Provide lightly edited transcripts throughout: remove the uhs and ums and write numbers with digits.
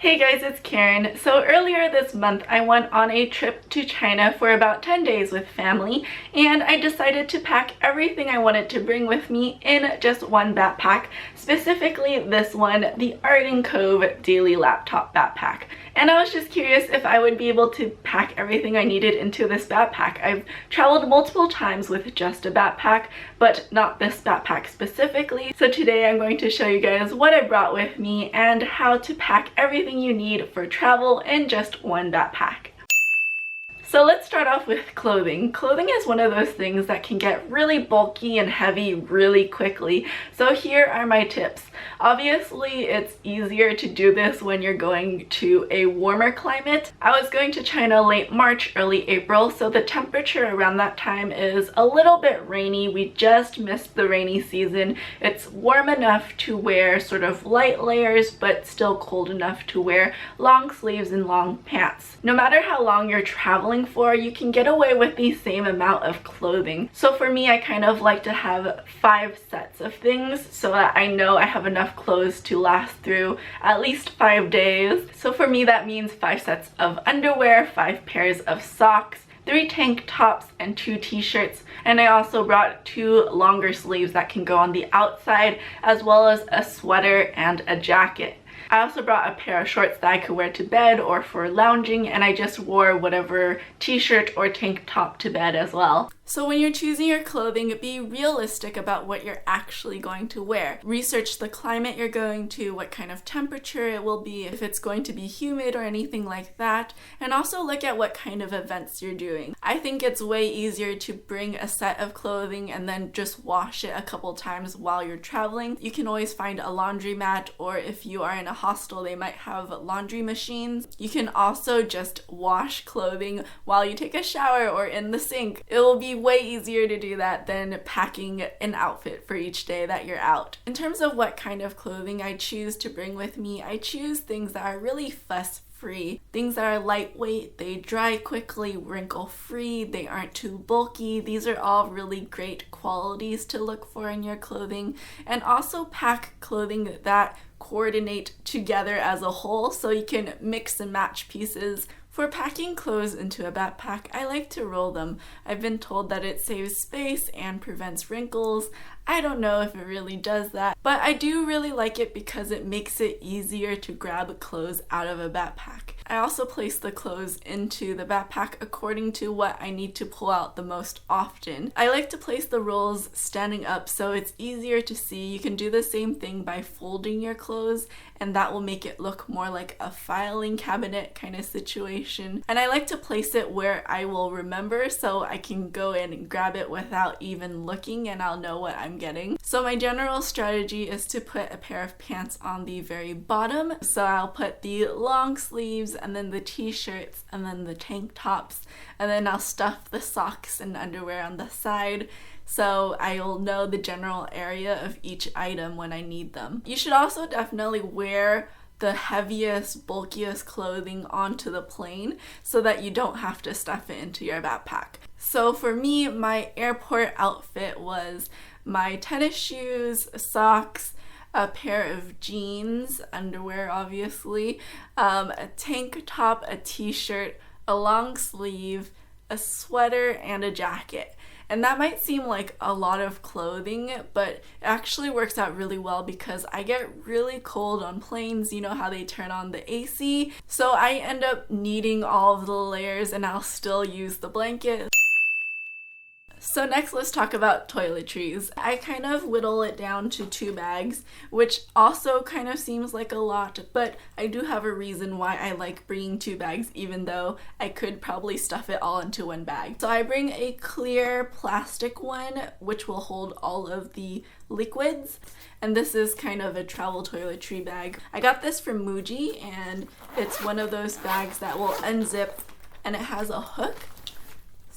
Hey guys, it's Karin. So earlier this month I went on a trip to China for about 10 days with family, and I decided to pack everything I wanted to bring with me in just one backpack, specifically this one, the Arden Cove daily laptop backpack. And I was just curious if I would be able to pack everything I needed into this backpack. I've traveled multiple times with just a backpack, but not this backpack specifically. So today I'm going to show you guys what I brought with me and how to pack everything you need for travel in just one backpack. So let's start off with clothing. Clothing is one of those things that can get really bulky and heavy really quickly. So here are my tips. Obviously, it's easier to do this when you're going to a warmer climate. I was going to China late March, early April, so the temperature around that time is a little bit rainy. We just missed the rainy season. It's warm enough to wear sort of light layers, but still cold enough to wear long sleeves and long pants. No matter how long you're traveling for, you can get away with the same amount of clothing. So for me, I kind of like to have 5 sets of things so that I know I have enough clothes to last through at least 5 days. So for me, that means 5 sets of underwear, 5 pairs of socks, 3 tank tops, and 2 t-shirts. And I also brought 2 longer sleeves that can go on the outside, as well as a sweater and a jacket. I also brought a pair of shorts that I could wear to bed or for lounging, and I just wore whatever t-shirt or tank top to bed as well. So when you're choosing your clothing, be realistic about what you're actually going to wear. Research the climate you're going to, what kind of temperature it will be, if it's going to be humid or anything like that, and also look at what kind of events you're doing. I think it's way easier to bring a set of clothing and then just wash it a couple times while you're traveling. You can always find a laundromat, or if you are in a hostel, they might have laundry machines. You can also just wash clothing while you take a shower or in the sink. It will be way easier to do that than packing an outfit for each day that you're out. In terms of what kind of clothing I choose to bring with me, I choose things that are really fuss-free. Things that are lightweight, they dry quickly, wrinkle-free, they aren't too bulky. These are all really great qualities to look for in your clothing. And also pack clothing that coordinate together as a whole so you can mix and match pieces. For packing clothes into a backpack, I like to roll them. I've been told that it saves space and prevents wrinkles. I don't know if it really does that, but I do really like it because it makes it easier to grab clothes out of a backpack. I also place the clothes into the backpack according to what I need to pull out the most often. I like to place the rolls standing up so it's easier to see. You can do the same thing by folding your clothes, and that will make it look more like a filing cabinet kind of situation. And I like to place it where I will remember so I can go in and grab it without even looking, and I'll know what I'm getting. So my general strategy is to put a pair of pants on the very bottom. So I'll put the long sleeves and then the t-shirts and then the tank tops, and then I'll stuff the socks and underwear on the side. So I'll know the general area of each item when I need them. You should also definitely wear the heaviest, bulkiest clothing onto the plane so that you don't have to stuff it into your backpack. So for me, my airport outfit was my tennis shoes, socks, a pair of jeans, underwear obviously, a tank top, a t-shirt, a long sleeve, a sweater, and a jacket. And that might seem like a lot of clothing, but it actually works out really well because I get really cold on planes. You know how they turn on the AC? So I end up needing all of the layers, and I'll still use the blanket. So next, let's talk about toiletries. I kind of whittle it down to 2 bags, which also kind of seems like a lot, but I do have a reason why I like bringing 2 bags, even though I could probably stuff it all into 1 bag. So I bring a clear plastic one, which will hold all of the liquids, and this is kind of a travel toiletry bag. I got this from Muji, and it's one of those bags that will unzip, and it has a hook,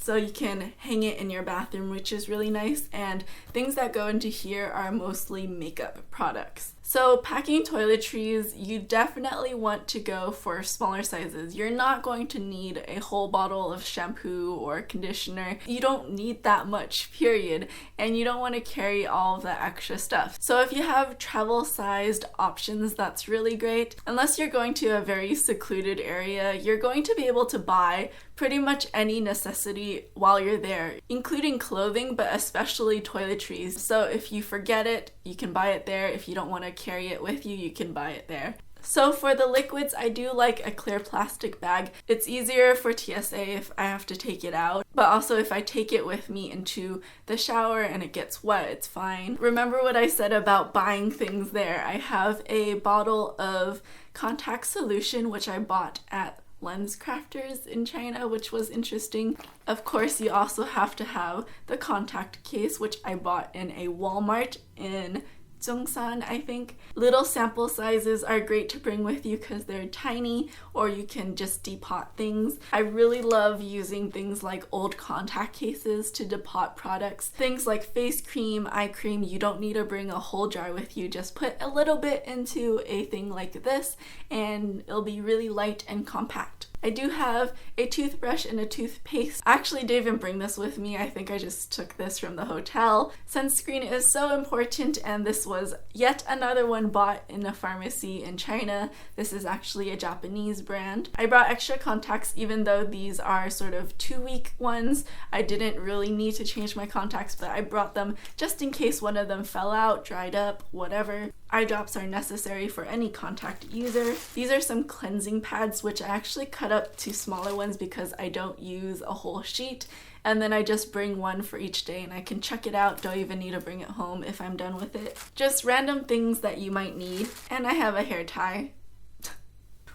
so you can hang it in your bathroom, which is really nice. And things that go into here are mostly makeup products. So packing toiletries, you definitely want to go for smaller sizes. You're not going to need a whole bottle of shampoo or conditioner. You don't need that much, period. And you don't want to carry all of that extra stuff. So if you have travel-sized options, that's really great. Unless you're going to a very secluded area, you're going to be able to buy pretty much any necessity while you're there, including clothing, but especially toiletries. So if you forget it, you can buy it there. If you don't want to carry it with you, you can buy it there. So for the liquids, I do like a clear plastic bag. It's easier for TSA if I have to take it out, but also if I take it with me into the shower and it gets wet, it's fine. Remember what I said about buying things there. I have a bottle of contact solution, which I bought at Lens Crafters in China, which was interesting. Of course, you also have to have the contact case, which I bought in a Walmart in Zhongshan, I think. Little sample sizes are great to bring with you because they're tiny, or you can just depot things. I really love using things like old contact cases to depot products. Things like face cream, eye cream, you don't need to bring a whole jar with you. Just put a little bit into a thing like this and it'll be really light and compact. I do have a toothbrush and a toothpaste. I actually didn't even bring this with me. I think I just took this from the hotel. Sunscreen is so important, and this was yet another one bought in a pharmacy in China. This is actually a Japanese brand. I brought extra contacts even though these are sort of 2-week ones. I didn't really need to change my contacts, but I brought them just in case one of them fell out, dried up, whatever. Eye drops are necessary for any contact user. These are some cleansing pads, which I actually cut up to smaller ones because I don't use a whole sheet, and then I just bring one for each day and I can chuck it out, don't even need to bring it home if I'm done with it. Just random things that you might need. And I have a hair tie.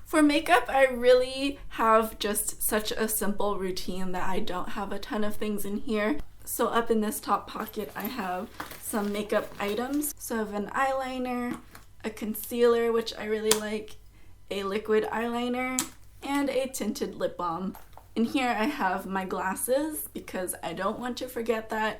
For makeup, I really have just such a simple routine that I don't have a ton of things in here. So up in this top pocket, I have some makeup items. So I have an eyeliner, a concealer, which I really like, a liquid eyeliner, and a tinted lip balm. In here I have my glasses because I don't want to forget that.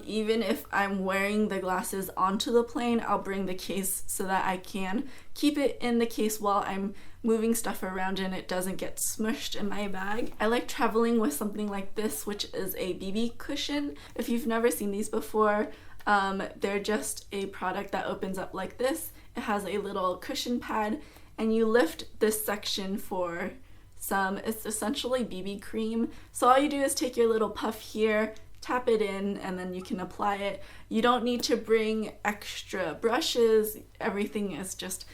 Even if I'm wearing the glasses onto the plane, I'll bring the case so that I can keep it in the case while I'm moving stuff around and it doesn't get smushed in my bag. I like traveling with something like this, which is a BB cushion. If you've never seen these before, they're just a product that opens up like this. It has a little cushion pad and you lift this section for it's essentially BB cream. So all you do is take your little puff here, tap it in, and then you can apply it. You don't need to bring extra brushes. Everything is just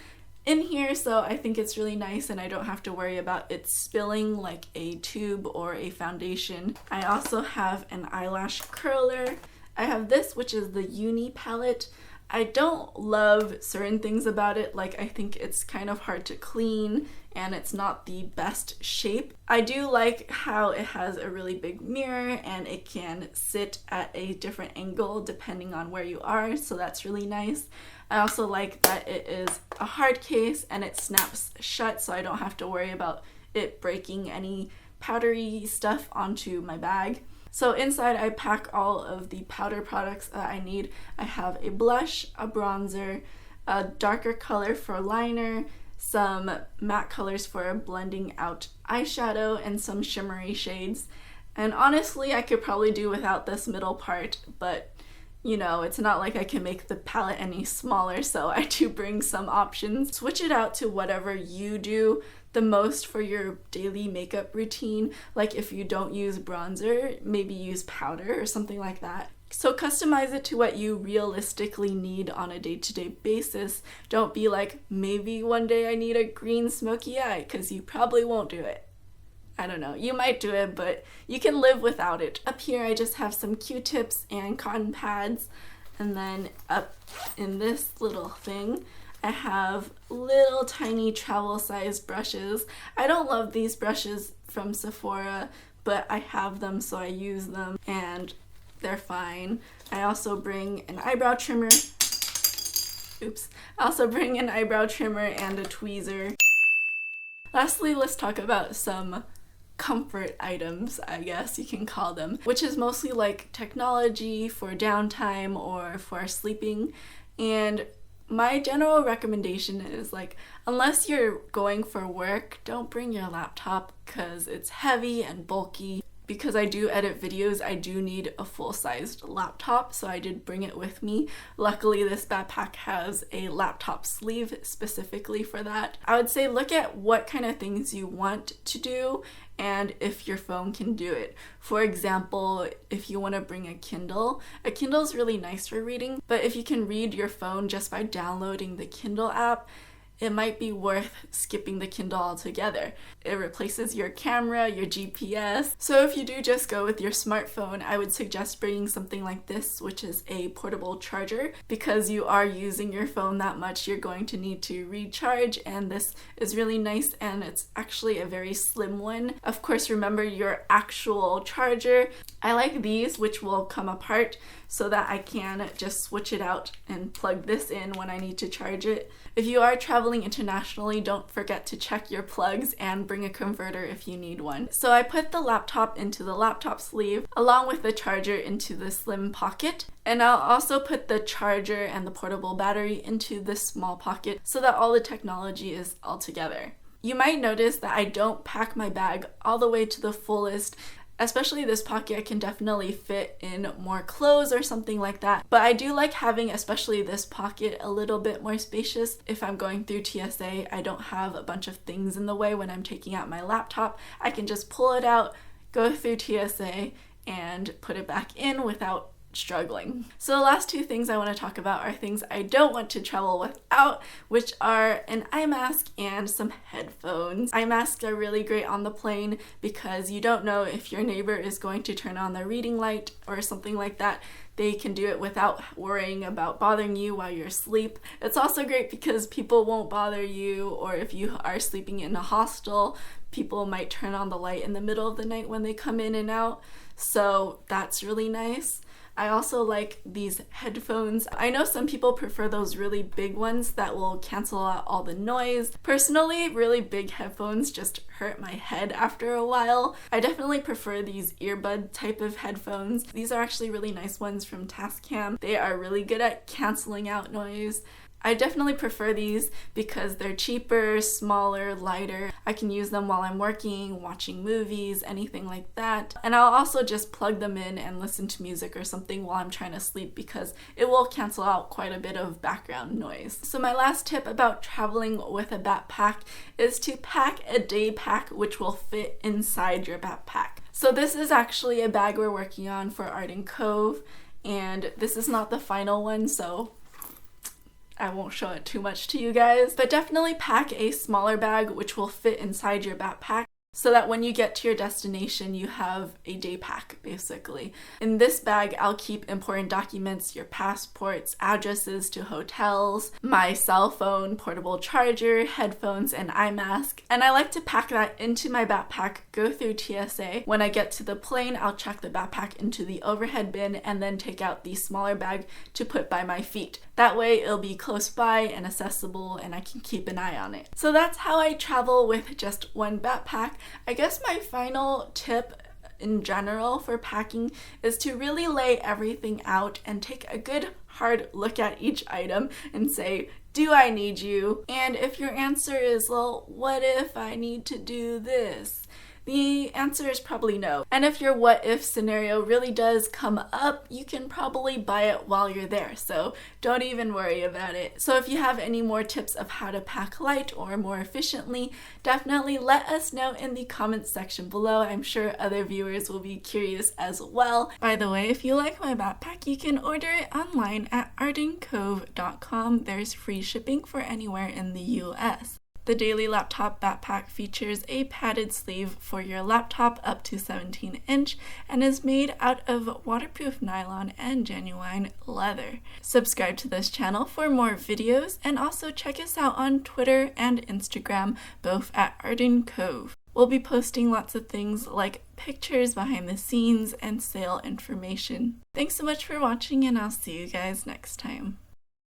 in here, so I think it's really nice and I don't have to worry about it spilling like a tube or a foundation. I also have an eyelash curler. I have this, which is the Uni palette. I don't love certain things about it, like I think it's kind of hard to clean and it's not the best shape. I do like how it has a really big mirror and it can sit at a different angle depending on where you are, so that's really nice. I also like that it is a hard case and it snaps shut, so I don't have to worry about it breaking any powdery stuff onto my bag. So inside I pack all of the powder products that I need. I have a blush, a bronzer, a darker color for liner, some matte colors for blending out eyeshadow, and some shimmery shades. And honestly, I could probably do without this middle part, but you know, it's not like I can make the palette any smaller, so I do bring some options. Switch it out to whatever you do the most for your daily makeup routine. Like if you don't use bronzer, maybe use powder or something like that. So customize it to what you realistically need on a day-to-day basis. Don't be like, maybe one day I need a green smoky eye, because you probably won't do it. I don't know, you might do it, but you can live without it. Up here I just have some Q-tips and cotton pads, and then up in this little thing I have little tiny travel-sized brushes. I don't love these brushes from Sephora, but I have them so I use them and they're fine. I also bring an eyebrow trimmer. Oops. I also bring an eyebrow trimmer and a tweezer. Lastly, let's talk about some comfort items, I guess you can call them, which is mostly like technology for downtime or for sleeping. And My general recommendation is, like, unless you're going for work, don't bring your laptop because it's heavy and bulky. Because I do edit videos, I do need a full-sized laptop, so I did bring it with me. Luckily, this backpack has a laptop sleeve specifically for that. I would say look at what kind of things you want to do and if your phone can do it. For example, if you want to bring a Kindle is really nice for reading, but if you can read your phone just by downloading the Kindle app, it might be worth skipping the Kindle altogether. It replaces your camera, your GPS. So if you do just go with your smartphone, I would suggest bringing something like this, which is a portable charger. Because you are using your phone that much, you're going to need to recharge, and this is really nice, and it's actually a very slim one. Of course, remember your actual charger. I like these, which will come apart so that I can just switch it out and plug this in when I need to charge it. If you are traveling internationally, don't forget to check your plugs and bring a converter if you need one. So I put the laptop into the laptop sleeve along with the charger into the slim pocket. And I'll also put the charger and the portable battery into this small pocket so that all the technology is all together. You might notice that I don't pack my bag all the way to the fullest. Especially this pocket can definitely fit in more clothes or something like that. But I do like having especially this pocket a little bit more spacious. If I'm going through TSA, I don't have a bunch of things in the way when I'm taking out my laptop. I can just pull it out, go through TSA, and put it back in without struggling. So the last two things I want to talk about are things I don't want to travel without, which are an eye mask and some headphones. Eye masks are really great on the plane because you don't know if your neighbor is going to turn on the reading light or something like that. They can do it without worrying about bothering you while you're asleep. It's also great because people won't bother you, or if you are sleeping in a hostel, people might turn on the light in the middle of the night when they come in and out. So that's really nice. I also like these headphones. I know some people prefer those really big ones that will cancel out all the noise. Personally, really big headphones just hurt my head after a while. I definitely prefer these earbud type of headphones. These are actually really nice ones from Tascam. They are really good at canceling out noise. I definitely prefer these because they're cheaper, smaller, lighter. I can use them while I'm working, watching movies, anything like that. And I'll also just plug them in and listen to music or something while I'm trying to sleep because it will cancel out quite a bit of background noise. So my last tip about traveling with a backpack is to pack a day pack which will fit inside your backpack. So this is actually a bag we're working on for Arden Cove, and this is not the final one, so I won't show it too much to you guys, but definitely pack a smaller bag which will fit inside your backpack so that when you get to your destination, you have a day pack, basically. In this bag, I'll keep important documents, your passports, addresses to hotels, my cell phone, portable charger, headphones, and eye mask. And I like to pack that into my backpack, go through TSA. When I get to the plane, I'll check the backpack into the overhead bin and then take out the smaller bag to put by my feet. That way it'll be close by and accessible and I can keep an eye on it. So that's how I travel with just one backpack. I guess my final tip in general for packing is to really lay everything out and take a good hard look at each item and say, do I need you? And if your answer is, well, what if I need to do this? The answer is probably no. And if your what if scenario really does come up, you can probably buy it while you're there, so don't even worry about it. So if you have any more tips of how to pack light or more efficiently, definitely let us know in the comments section below. I'm sure other viewers will be curious as well. By the way, if you like my backpack, you can order it online at ardencove.com. There's free shipping for anywhere in the US. The Daily Laptop Backpack features a padded sleeve for your laptop up to 17-inch and is made out of waterproof nylon and genuine leather. Subscribe to this channel for more videos and also check us out on Twitter and Instagram, both at Arden Cove. We'll be posting lots of things like pictures behind the scenes and sale information. Thanks so much for watching, and I'll see you guys next time.